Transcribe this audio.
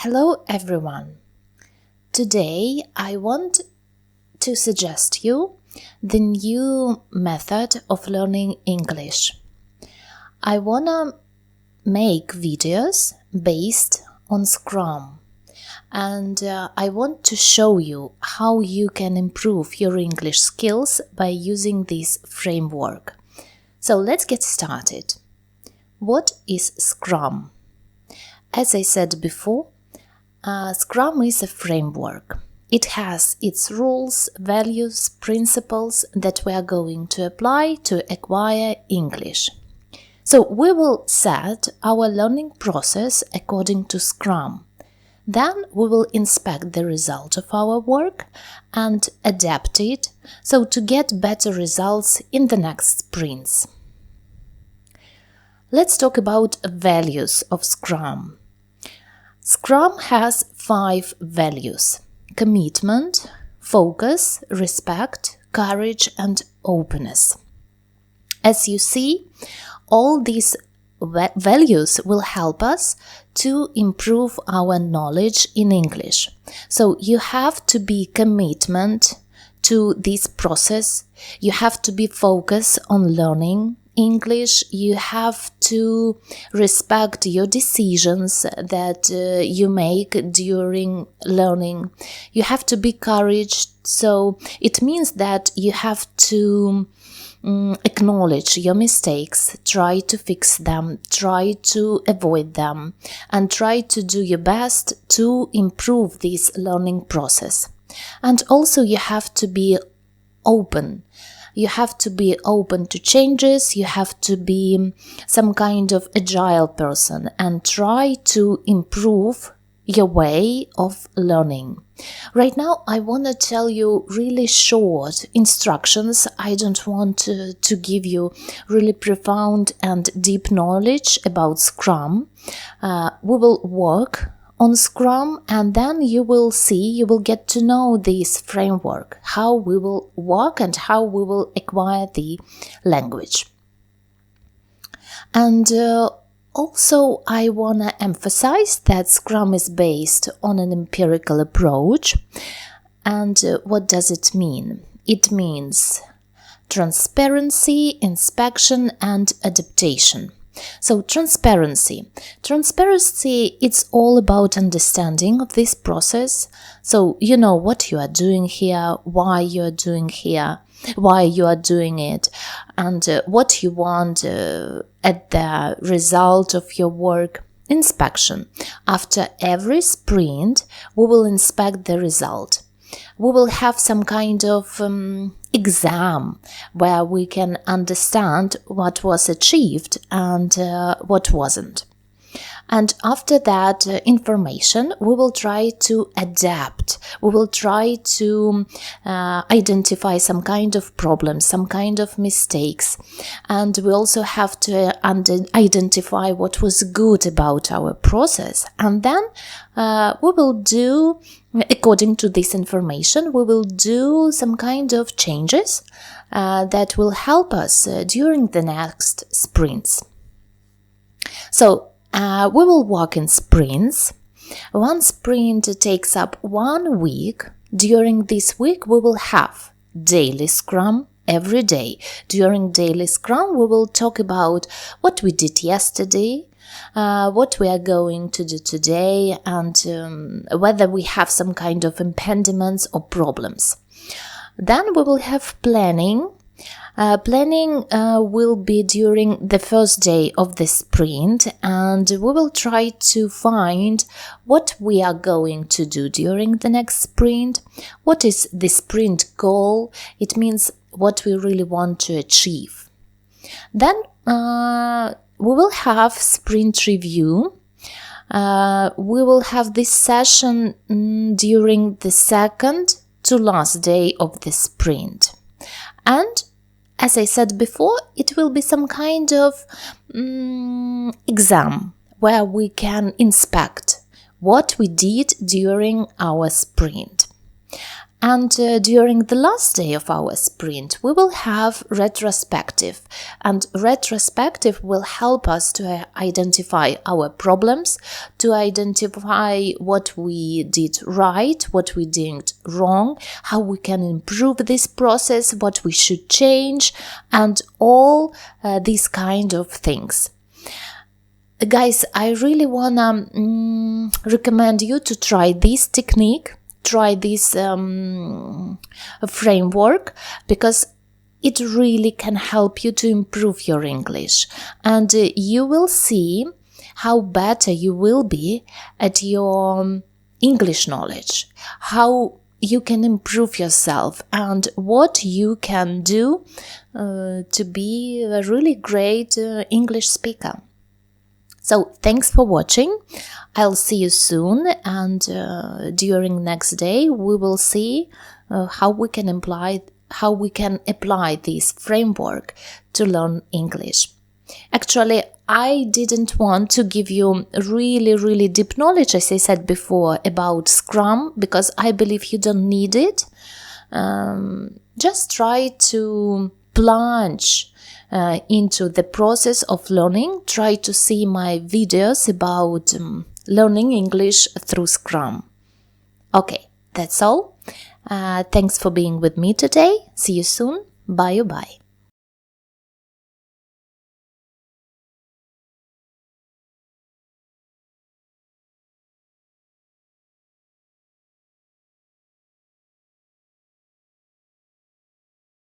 Hello everyone! Today I want to suggest you the new method of learning English. I wanna make videos based on Scrum and I want to show you how you can improve your English skills by using this framework. So let's get started. What is Scrum? As I said before, Scrum is a framework. It has its rules, values, principles that we are going to apply to acquire English. So we will set our learning process according to Scrum. Then we will inspect the result of our work and adapt it so to get better results in the next sprints. Let's talk about values of Scrum. Scrum has 5 values: commitment, focus, respect, courage, and openness. As you see, all these values will help us to improve our knowledge in English. So you have to be commitment to this process, you have to be focused on learning English, you have to respect your decisions that you make during learning. You have to be courage, so it means that you have to acknowledge your mistakes, try to fix them, try to avoid them, and try to do your best to improve this learning process. And also you have to be open. You have to be open to changes, you have to be some kind of agile person and try to improve your way of learning. Right now I want to tell you really short instructions. I don't want to give you really profound and deep knowledge about Scrum. We will work on Scrum and then you will get to know this framework, how we will work and how we will acquire the language. And also I want to emphasize that Scrum is based on an empirical approach. And what does it mean? It means transparency, inspection, and adaptation. So transparency, it's all about understanding of this process. So you know what you are doing here, why you are doing it, and what you want at the result of your work. Inspection. After every sprint, we will inspect the result. We will have some kind of exam where we can understand what was achieved and what wasn't. And after that information, we will try to adapt. We will try to identify some kind of problems, some kind of mistakes. And we also have to identify what was good about our process. And then we will do, according to this information, we will do some kind of changes that will help us during the next sprints. So, we will work in sprints. One sprint takes up 1 week. During this week, we will have daily Scrum every day. During daily Scrum, we will talk about what we did yesterday, what we are going to do today, and whether we have some kind of impediments or problems. Then we will have planning. Planning will be during the first day of the sprint, and we will try to find what we are going to do during the next sprint. What is the sprint goal? It means what we really want to achieve. Then we will have sprint review. We will have this session during the second to last day of the sprint. And as I said before, it will be some kind of exam where we can inspect what we did during our sprint. And during the last day of our sprint, we will have retrospective. And retrospective will help us to identify our problems, to identify what we did right, what we did wrong, how we can improve this process, what we should change, and all these kind of things. Guys, I really wanna recommend you to try this technique, try this framework, because it really can help you to improve your English, and you will see how better you will be at your English knowledge, how you can improve yourself, and what you can do to be a really great English speaker. So thanks for watching. I'll see you soon, and during next day we will see how we can apply this framework to learn English. Actually, I didn't want to give you really deep knowledge, as I said before, about Scrum, because I believe you don't need it. Just try to plunge into the process of learning. Try to see my videos about learning English through Scrum. Okay, that's all. Thanks for being with me today. See you soon. Bye.